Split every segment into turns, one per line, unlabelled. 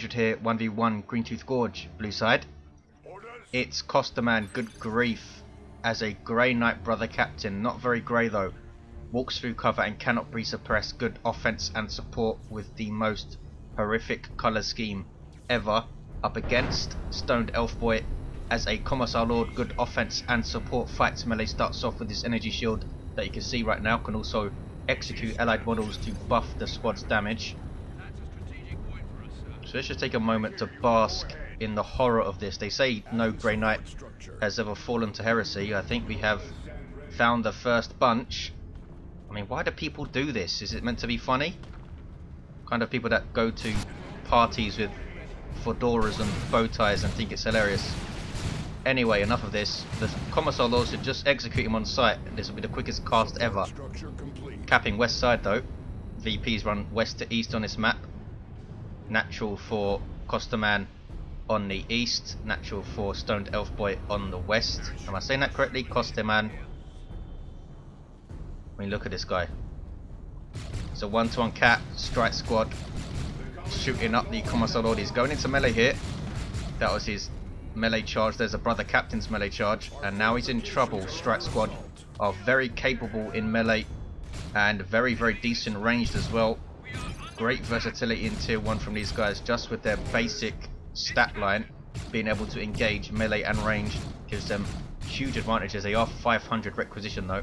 100 here, 1v1 Green Tooth Gorge, blue side. It's Kosteman, good grief, as a Grey Knight brother captain, not very grey though. Walks through cover and cannot be suppressed, good offense and support with the most horrific colour scheme ever. Up against Stoned Elf Boy as a Commissar Lord, good offense and support. Fights melee, starts off with this energy shield that you can see right now, can also execute allied models to buff the squad's damage. So let's just take a moment to bask in the horror of this. They say no Grey Knight has ever fallen to heresy. I think we have found the first bunch. I mean, why do people do this? Is it meant to be funny? Kind of people that go to parties with fedoras and bow ties and think it's hilarious. Anyway, enough of this. The Commissar Lord should just execute him on sight. This will be the quickest cast ever. Capping west side though. VPs run west to east on this map. Natural for Kosteman on the east. Natural for Stoned Elf Boy on the west. Am I saying that correctly? Kosteman. I mean, look at this guy. It's a 1-to-1 cap, strike squad. Shooting up the Commissar Lord. He's going into melee here. That was his melee charge. There's a brother captain's melee charge. And now he's in trouble. Strike squad are very capable in melee. And very, very decent ranged as well. Great versatility in tier 1 from these guys. Just with their basic stat line. Being able to engage melee and range gives them huge advantages. They are 500 requisition though.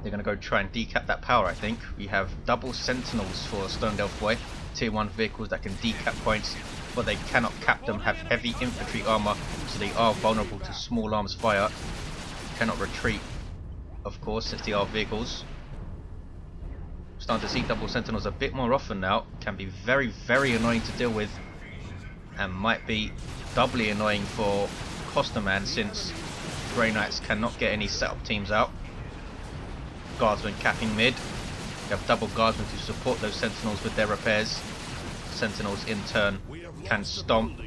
They're going to go try and decap that power, I think. We have double sentinels for Stoned Elf Boy. Tier 1 vehicles that can decap points, but they cannot cap them. Have heavy infantry armor, so they are vulnerable to small arms fire. Cannot retreat, of course, since they are vehicles. Starting to see double sentinels a bit more often now. Can be very, very annoying to deal with. And might be doubly annoying for Kosteman, since Grey Knights cannot get any setup teams out. Guardsmen capping mid. You have double guardsmen to support those sentinels with their repairs. Sentinels in turn can stomp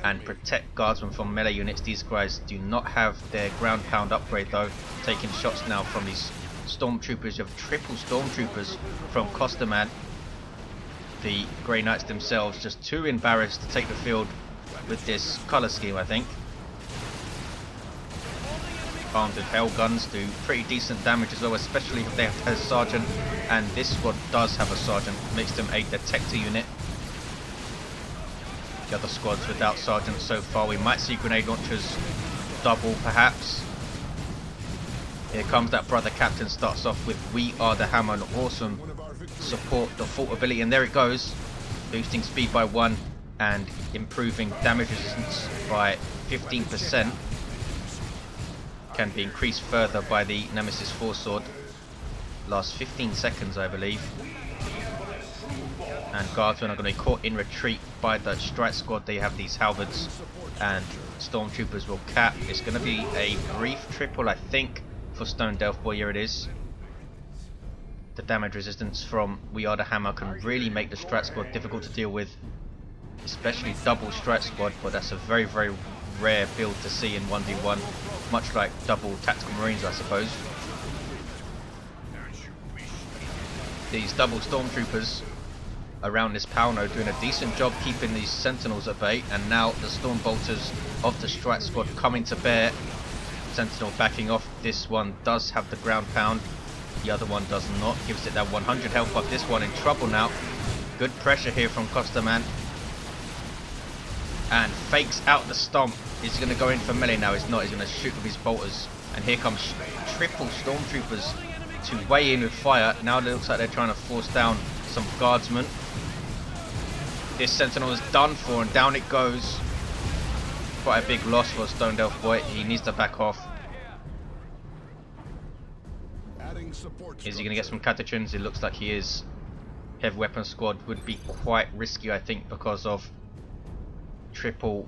and protect guardsmen from melee units. These guys do not have their ground pound upgrade though. Taking shots now from these stormtroopers. You have triple stormtroopers from Kosteman. The Grey Knights themselves just too embarrassed to take the field with this colour scheme, I think. Armed with hell guns, do pretty decent damage as well, especially if they have a sergeant, and this squad does have a sergeant. Makes them a detector unit. The other squads without sergeants so far. We might see grenade launchers double perhaps. Here comes that brother captain, starts off with We Are the Hammer, an awesome support default ability, and there it goes, boosting speed by 1 and improving damage resistance by 15%. Can be increased further by the Nemesis Foresword. Lasts 15 seconds, I believe. And guardsmen are going to be caught in retreat by the strike squad. They have these halberds, and stormtroopers will cap. It's going to be a brief triple, I think, for Stoned Elf Boy. Here it is. The damage resistance from We Are the Hammer can really make the strike squad difficult to deal with, especially double strike squad. But that's a very, very rare build to see in 1v1. Much like double tactical marines, I suppose. These double stormtroopers around this power node doing a decent job keeping these sentinels at bay, and now the storm bolters of the strike squad coming to bear. Sentinel backing off. This one does have the ground pound, the other one does not. Gives it that 100 health buff. This one in trouble now. Good pressure here from Kosteman, and fakes out the stomp. He's going to go in for melee now. He's not. He's going to shoot with his bolters. And here comes triple stormtroopers to weigh in with fire. Now it looks like they're trying to force down some guardsmen. This sentinel is done for, and down it goes. Quite a big loss for Stoned Elf Boy. He needs to back off. Is he going to get some catechins? It looks like he is. Heavy weapon squad would be quite risky, I think, because of triple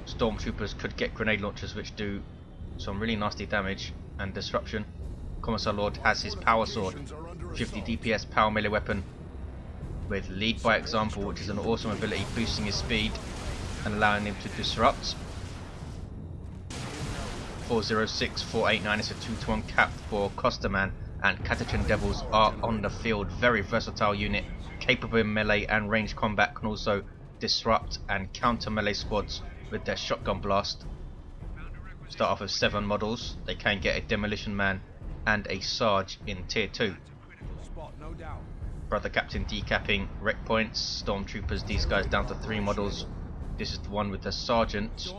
stormtroopers could get grenade launchers, which do some really nasty damage and disruption. Commissar Lord has his power sword, 50 DPS power melee weapon with lead by example, which is an awesome ability, boosting his speed and allowing him to disrupt. 406, 489 is a 2-to-1 cap for Kosteman and Catachan Devils are on the field. Very versatile unit, capable in melee and ranged combat, can also disrupt and counter melee squads with their shotgun blast. Start off with 7 models. They can get a Demolition Man and a Sarge in tier 2. Brother Captain decapping wreck points, Stormtroopers, these guys down to 3 models. This is the one with the Sergeant.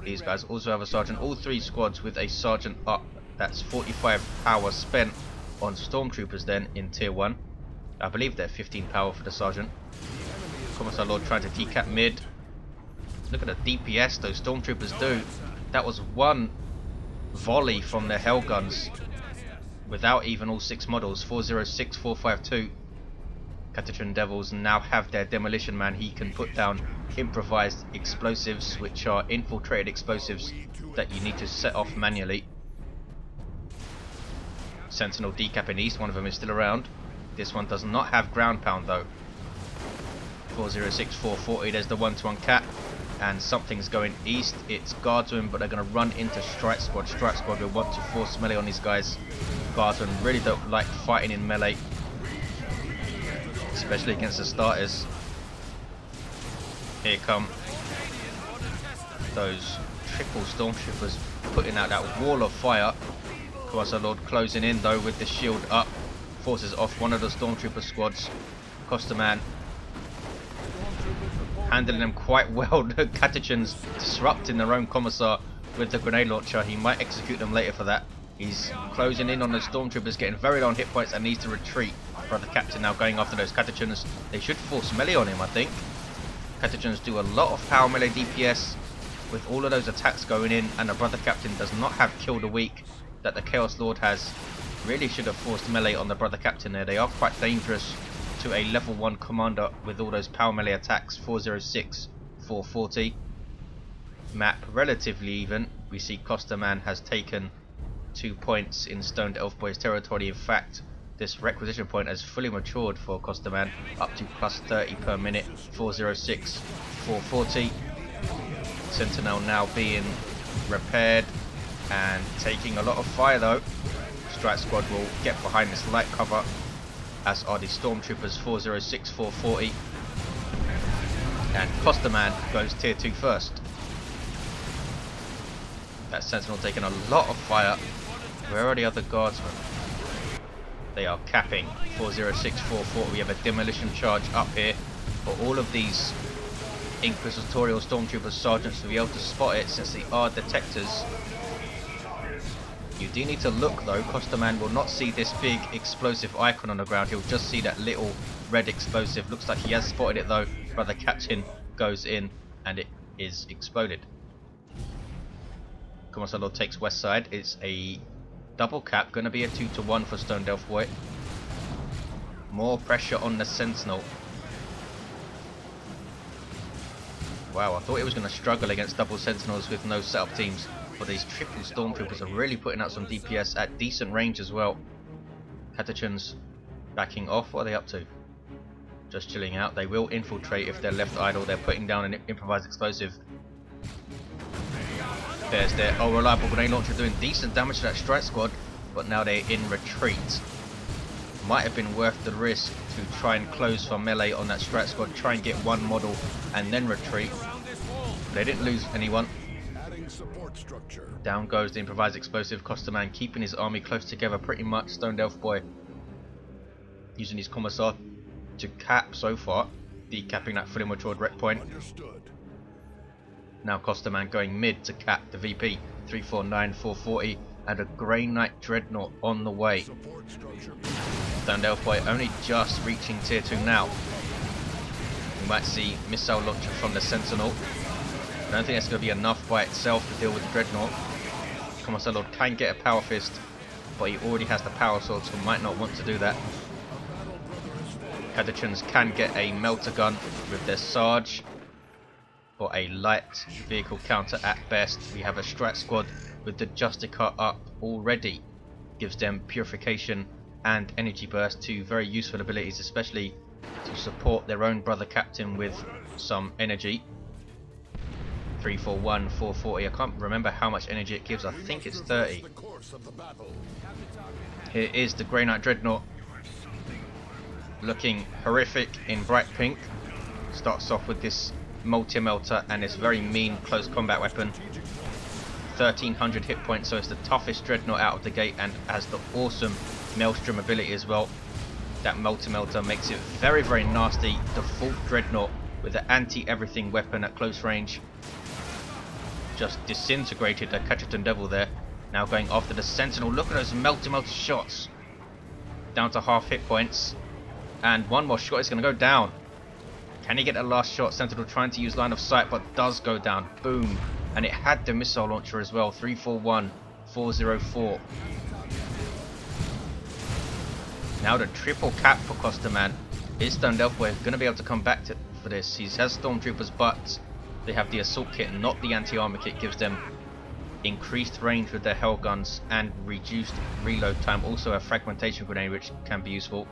These guys also have a Sergeant. All 3 squads with a Sergeant up. That's 45 power spent on Stormtroopers then in tier 1. I believe they're 15 power for the Sergeant. Commissar Lord trying to decap mid. Look at the DPS those Stormtroopers do. That was one volley from their hell guns without even all 6 models. 406, 452. Catachan Devils now have their Demolition Man. He can put down improvised explosives, which are infiltrated explosives that you need to set off manually. Sentinel decapping east, one of them is still around. This one does not have ground pound though. 406, 440, there's the 1-to-1 cap. And something's going east. It's Guardsmen, but they're going to run into Strike Squad. Strike Squad will want to force melee on these guys. Guardsmen really don't like fighting in melee, especially against the starters. Here come those triple Stormtroopers putting out that wall of fire. Commissar Lord closing in though with the shield up. Forces off one of the Stormtrooper squads. Kosteman handling them quite well. The Catachans disrupting their own Commissar with the grenade launcher. He might execute them later for that. He's closing in on the Stormtroopers, getting very low on hit points and needs to retreat. Brother Captain now going after those Catachans. They should force melee on him, I think. Catachans do a lot of power melee DPS with all of those attacks going in, and the Brother Captain does not have Kill the Weak that the Chaos Lord has. Really should have forced melee on the Brother Captain there. They are quite dangerous to a level 1 commander with all those power melee attacks. 406, 440. Map relatively even. We see Kosteman has taken 2 points in Stoned Elf Boy's territory. In fact, this requisition point has fully matured for Kosteman, up to plus 30 per minute. 406, 440. Sentinel now being repaired and taking a lot of fire though. Strike Squad will get behind this light cover, as are the Stormtroopers. 406, 440. And Kosteman goes tier 2 first. That Sentinel taking a lot of fire. Where are the other Guardsmen? They are capping. 406, 440. We have a demolition charge up here. For all of these Inquisitorial Stormtrooper Sergeants to be able to spot it, since they are detectors. You do need to look though. Kosteman will not see this big explosive icon on the ground. He'll just see that little red explosive. Looks like he has spotted it though. Brother Captain goes in and it is exploded. Commissar Lord takes west side. It's a double cap. Going to be a 2-to-1 for Stone Delph Boy. More pressure on the Sentinel. Wow, I thought it was going to struggle against double Sentinels with no setup teams. But these triple Stormtroopers are really putting out some DPS at decent range as well. Catachans backing off. What are they up to? Just chilling out. They will infiltrate if they're left idle. They're putting down an improvised explosive. There's their reliable grenade launcher doing decent damage to that Strike Squad, but now they're in retreat. Might have been worth the risk to try and close for melee on that Strike Squad, try and get one model and then retreat. They didn't lose anyone. Down goes the improvised explosive. Kosteman keeping his army close together pretty much. Stone Delph Boy using his Commissar to cap so far, decapping that fully matured wreck point. Now Kosteman going mid to cap the VP. 349, 440, and a Grey Knight Dreadnought on the way. Stone Delph Boy only just reaching tier 2 now. We might see missile launcher from the Sentinel. I don't think that's going to be enough by itself to deal with the Dreadnought. Commissar Lord can get a Power Fist, but he already has the Power Sword, so might not want to do that. Catachans can get a Melter Gun with their Sarge, or a light vehicle counter at best. We have a Strike Squad with the Justica up already. Gives them Purification and Energy Burst, two very useful abilities, especially to support their own Brother Captain with some energy. 341, 440. I can't remember how much energy it gives. I think it's 30. Here is the Grey Knight Dreadnought, looking horrific in bright pink. Starts off with this multi-melter and this very mean close combat weapon. 1300 hit points, so it's the toughest Dreadnought out of the gate, and has the awesome Maelstrom ability as well. That multi-melter makes it very, very nasty. Default Dreadnought with the anti-everything weapon at close range. Just disintegrated the Catterton Devil there. Now going after the Sentinel. Look at those multi-melter shots. Down to half hit points. And one more shot is going to go down. Can he get the last shot? Sentinel trying to use line of sight, but does go down. Boom. And it had the missile launcher as well. 341, 404. Now the triple cap for Kosteman. Is Stone Elfboy going to be able to come back for this? He has Stormtroopers, but they have the assault kit, not the anti-armor kit. Gives them increased range with their hell guns and reduced reload time. Also a fragmentation grenade, which can be useful.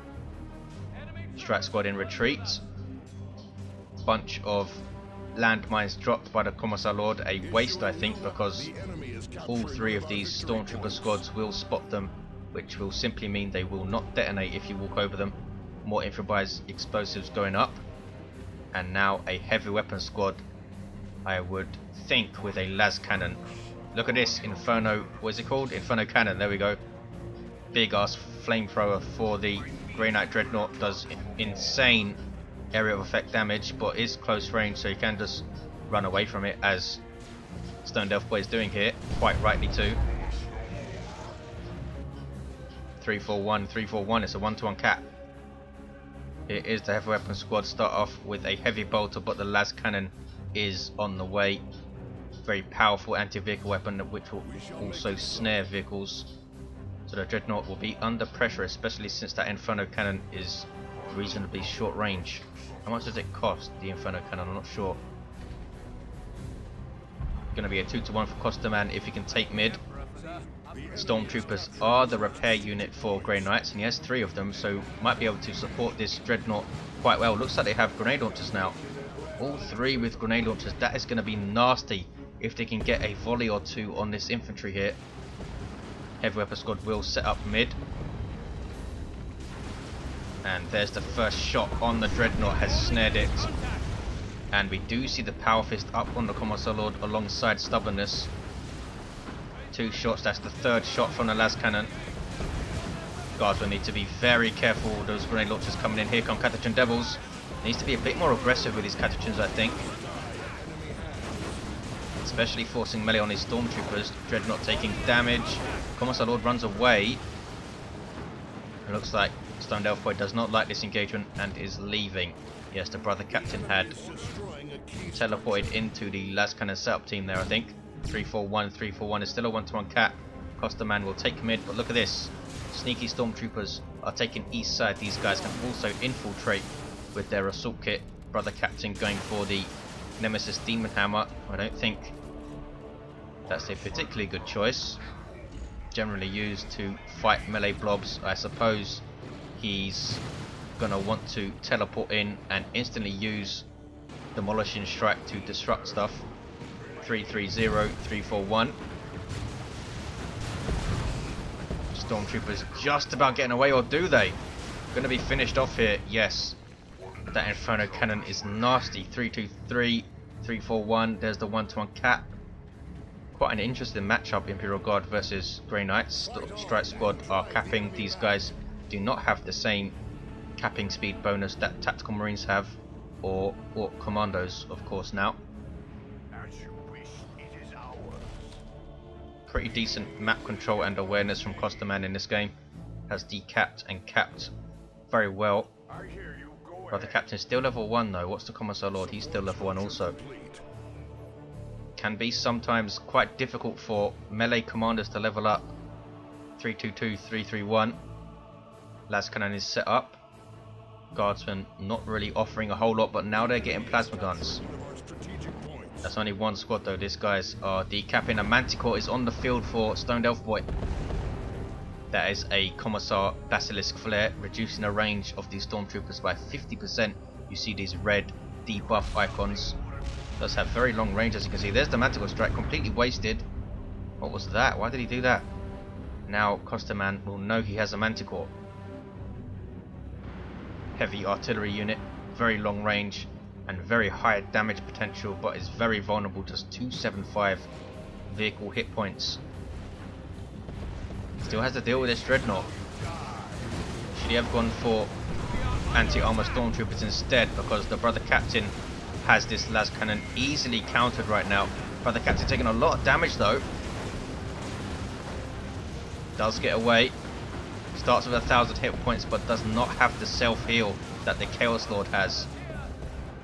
Strike squad in retreat. Bunch of landmines dropped by the Commissar Lord. A waste, I think, because all three of these Stormtrooper squads will spot them, which will simply mean they will not detonate if you walk over them. More improvised explosives going up. And now a heavy weapon squad, I would think, with a las cannon. Look at this Inferno, what is it called? Inferno cannon, there we go. Big ass flamethrower for the Grey Knight Dreadnought. Does insane area of effect damage, but is close range, so you can just run away from it, as Stone Elfboy is doing here, quite rightly too. 341, 341, it's a 1-to-1 cap. It is the heavy weapon squad. Start off with a heavy bolter, but the las cannon is on the way. Very powerful anti-vehicle weapon, which will also snare vehicles. So the Dreadnought will be under pressure, especially since that Inferno cannon is reasonably short range. How much does it cost, the Inferno cannon? I'm not sure. Going to be a 2-to-1 for Kosteman if he can take mid. Stormtroopers are the repair unit for Grey Knights, and he has 3 of them, so might be able to support this Dreadnought quite well. Looks like they have grenade launchers now. All 3 with grenade launchers. That is going to be nasty if they can get a volley or 2 on this infantry here. Heavy weapon squad will set up mid. And there's the first shot on the Dreadnought, has snared it. And we do see the Power Fist up on the Commissar Lord alongside Stubbornness. 2 shots, that's the 3rd shot from the las cannon. Guards will need to be very careful with those grenade launchers coming in. Here come Catterton Devils. Needs to be a bit more aggressive with these Cattertons, I think. Especially forcing melee on his Stormtroopers. Dreadnought taking damage. Commissar Lord runs away. It looks like Stone Elfboy does not like this engagement and is leaving. Yes, the brother captain had teleported into the las cannon setup team there, I think. 341, 341 is still a 1-to-1 cap. Kosteman will take mid, but look at this. Sneaky Stormtroopers are taking east side. These guys can also infiltrate with their assault kit. Brother captain going for the Nemesis Demon Hammer. I don't think that's a particularly good choice. Generally used to fight melee blobs. I suppose he's gonna want to teleport in and instantly use Demolishing Strike to disrupt stuff. 330, 341. Stormtroopers just about getting away, or do they? Gonna be finished off here, yes. That Inferno cannon is nasty. 323, 341. There's the 1-to-1 cap. Quite an interesting matchup, Imperial Guard versus Grey Knights. Strike Squad are capping. These guys do not have the same capping speed bonus that Tactical Marines have, or Commandos, of course, now. Pretty decent map control and awareness from Kosteman in this game. Has decapped and capped very well. Brother Captain is still level 1 though. What's the Commissar Lord? He's still level 1 also. Can be sometimes quite difficult for melee commanders to level up. 322, 331. Las cannon is set up. Guardsmen not really offering a whole lot, but now they're getting plasma guns. That's only 1 squad though. These guys are decapping. A Manticore is on the field for Stone Elfboy. That is a Commissar Basilisk Flare, reducing the range of these Stormtroopers by 50%. You see these red debuff icons. Does have very long range, as you can see. There's the Manticore Strike, completely wasted. What was that? Why did he do that? Now Kosteman will know he has a Manticore. Heavy artillery unit, very long range and very high damage potential, but is very vulnerable to 275 vehicle hit points. Still has to deal with this dreadnought. Should he have gone for anti-armor stormtroopers instead, because the brother captain has this las cannon easily countered right now. Brother captain taking a lot of damage though. Does get away. Starts with 1,000 hit points, but does not have the self-heal that the Chaos Lord has.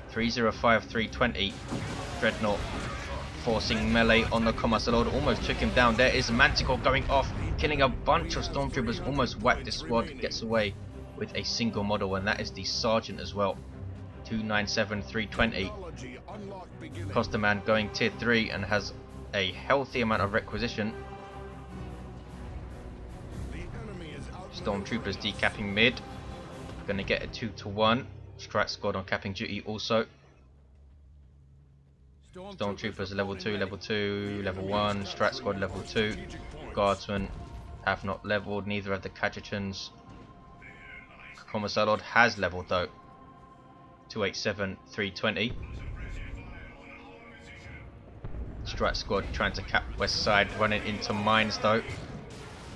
305, 320. Dreadnought forcing melee on the Commissar Lord. Almost took him down. There is Manticore going off, killing a bunch of stormtroopers. Almost whacked this squad. Gets away with a single model, and that is the Sergeant as well. 297, 320. Kosteman going tier 3 and has a healthy amount of requisition. Stormtroopers decapping mid. Gonna get a 2-to-1. Strike squad on capping duty also. Stormtroopers level 2, level 2, level 1. Strike squad level 2. Guardsmen have not leveled, neither have the Cadgetons. Commissar Lord has leveled though. 287, 320. Strike squad trying to cap west side, running into mines though.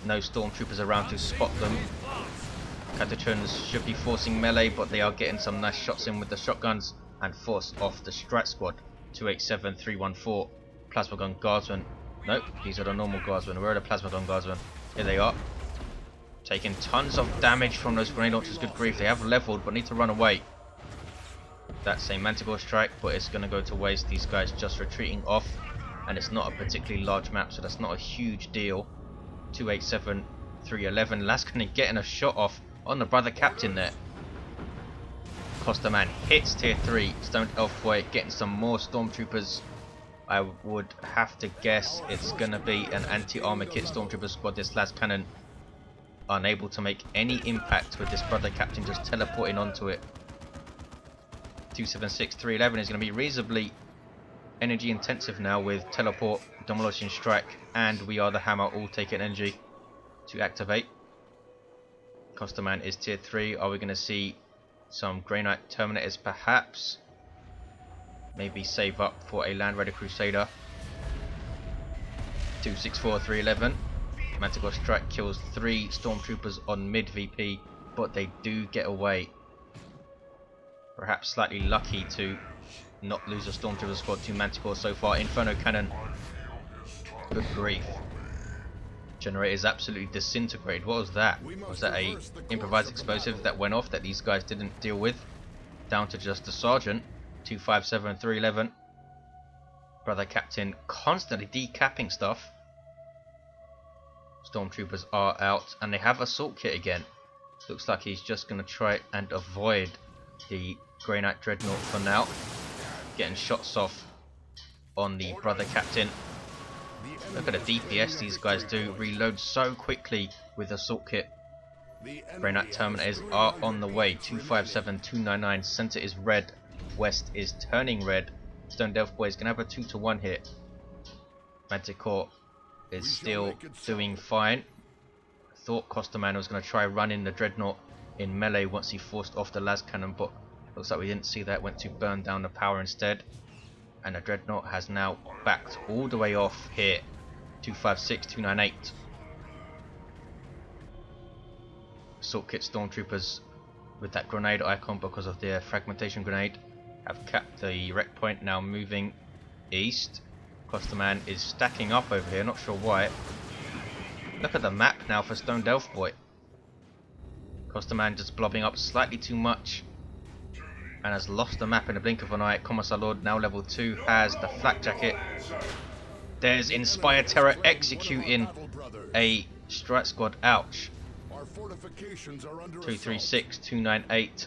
No stormtroopers around to spot them. Cadgetons should be forcing melee, but they are getting some nice shots in with the shotguns and force off the strike squad. 287, 314. Plasma gun guardsmen. Nope, these are the normal guardsmen. Where are the plasma gun guardsmen? Here they are. Taking tons of damage from those grenade launchers. Good grief, they have leveled but need to run away. That's a Manticore strike, but it's going to go to waste. These guys just retreating off, and it's not a particularly large map, so that's not a huge deal. 287, 311. Laskanen getting a shot off on the brother captain there. Kosteman hits tier 3. Stoned Elf Boy getting some more stormtroopers. I would have to guess it's going to be an anti-armor kit stormtrooper squad. This Laskanen unable to make any impact with this brother captain just teleporting onto it. 276, 311 is going to be reasonably energy intensive now with teleport, demolition strike, and we are the hammer all taking energy to activate. Kosteman is tier 3. Are we going to see some Grey Knight Terminators perhaps? Maybe save up for a Land Raider Crusader. 264, 311. Manticore strike kills 3 stormtroopers on mid VP, but they do get away. Perhaps slightly lucky to not lose a stormtrooper squad to Manticore so far. Inferno cannon. Good grief. Generator is absolutely disintegrated. What was that? Was that a improvised explosive that went off that these guys didn't deal with? Down to just the Sergeant. 257, 311. Brother Captain constantly decapping stuff. Stormtroopers are out, and they have assault kit again. Looks like he's just going to try and avoid the Grey Knight Dreadnought for now. Getting shots off on the brother captain. Look at the DPS these guys do. Reload so quickly with assault kit. Grey Knight Terminators are on the way. 257, 299. Center is red. West is turning red. Stone Delph Boy is going to have a 2-to-1 hit. Manticore is still doing fine. I thought Kosteman was going to try running the Dreadnought in melee once he forced off the las cannon, but looks like we didn't see that. Went to burn down the power instead, and the Dreadnought has now backed all the way off here. 256, 298. Assault kit stormtroopers with that grenade icon because of their fragmentation grenade have capped the wreck point, now moving east. Kosteman is stacking up over here, not sure why. Look at the map now for Stone Delph Boy. Kosteman just blobbing up slightly too much and has lost the map in the blink of an eye. Commissar Lord, now level 2, has the flak jacket. There's Inspire Terror executing a strike squad. Ouch. 236, 298.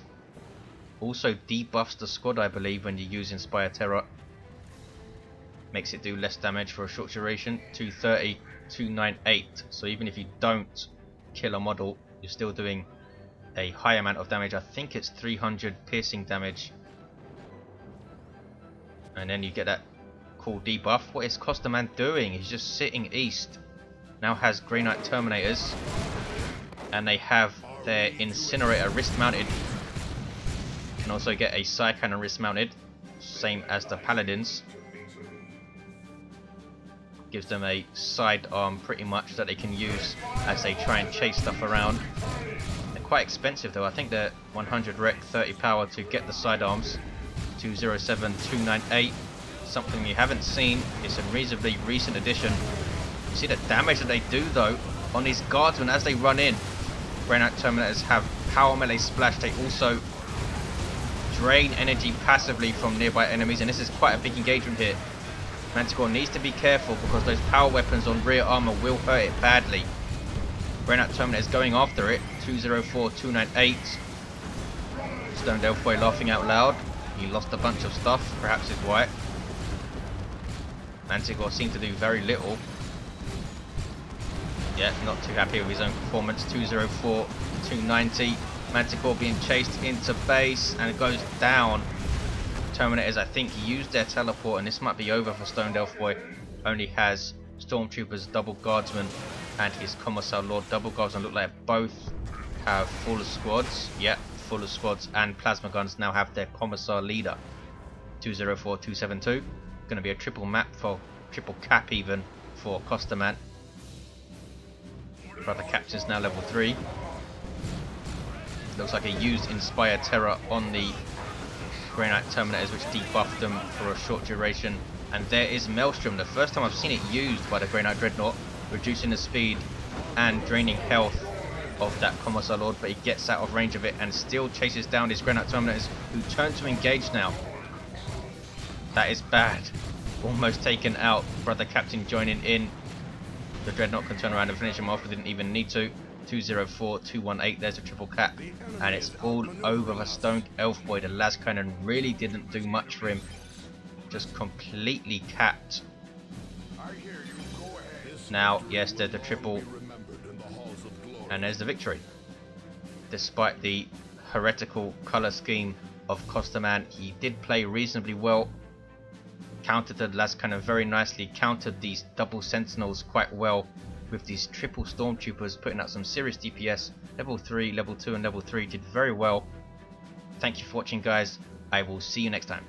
Also debuffs the squad, I believe, when you use Inspire Terror. Makes it do less damage for a short duration. 230, 298. So even if you don't kill a model, you're still doing a high amount of damage. I think it's 300 piercing damage. And then you get that cool debuff. What is Kosteman doing? He's just sitting east. now has Grey Knight Terminators, and they have their Incinerator wrist mounted. Can also get a side cannon wrist mounted, same as the Paladins. Gives them a sidearm pretty much that they can use as they try and chase stuff around. They're quite expensive though. I think they're 100 rec, 30 power to get the sidearms. 207, 298. Something you haven't seen. It's a reasonably recent addition. You see the damage that they do though on these guardsmen as they run in. Grey Knight Terminators have power melee splash. They also drain energy passively from nearby enemies, and this is quite a big engagement here. Manticore needs to be careful because those power weapons on rear armor will hurt it badly. Grey Knight Terminators going after it. 204, 298. Stoned Elfboy laughing out loud. He lost a bunch of stuff, perhaps is why. Manticore seemed to do very little. Yeah, not too happy with his own performance. 204, 290. Manticore being chased into base, and it goes down. Terminators, I think, used their teleport, and this might be over for Stoned Elfboy. Only has Stormtroopers, Double Guardsman, and his Commissar Lord. Double Guardsman look like both have full squads. Yep, full of squads, and Plasma Guns now have their Commissar leader. 204, 272. Going to be a triple map for triple cap even for Kosteman. Brother Captain's now level 3. Looks like he used Inspire Terror on the Grey Knight Terminators, which debuffed them for a short duration. And there is Maelstrom, the first time I've seen it used by the Grey Knight Dreadnought, reducing the speed and draining health of that Commissar Lord, but he gets out of range of it and still chases down his Grey Knight Terminators, who turn to engage now. That is bad. Almost taken out. Brother Captain joining in. The Dreadnought can turn around and finish him off, but didn't even need to. 204, 218, there's a triple cap, and it's all over for Stoned Elfboy. The las cannon really didn't do much for him, just completely capped. Now, yes, there's the triple, and there's the victory. Despite the heretical colour scheme of Kosteman, he did play reasonably well, countered the las cannon very nicely, countered these double sentinels quite well, with these triple stormtroopers putting out some serious DPS. Level 3, level 2 and level 3 did very well. Thank you for watching guys. I will see you next time.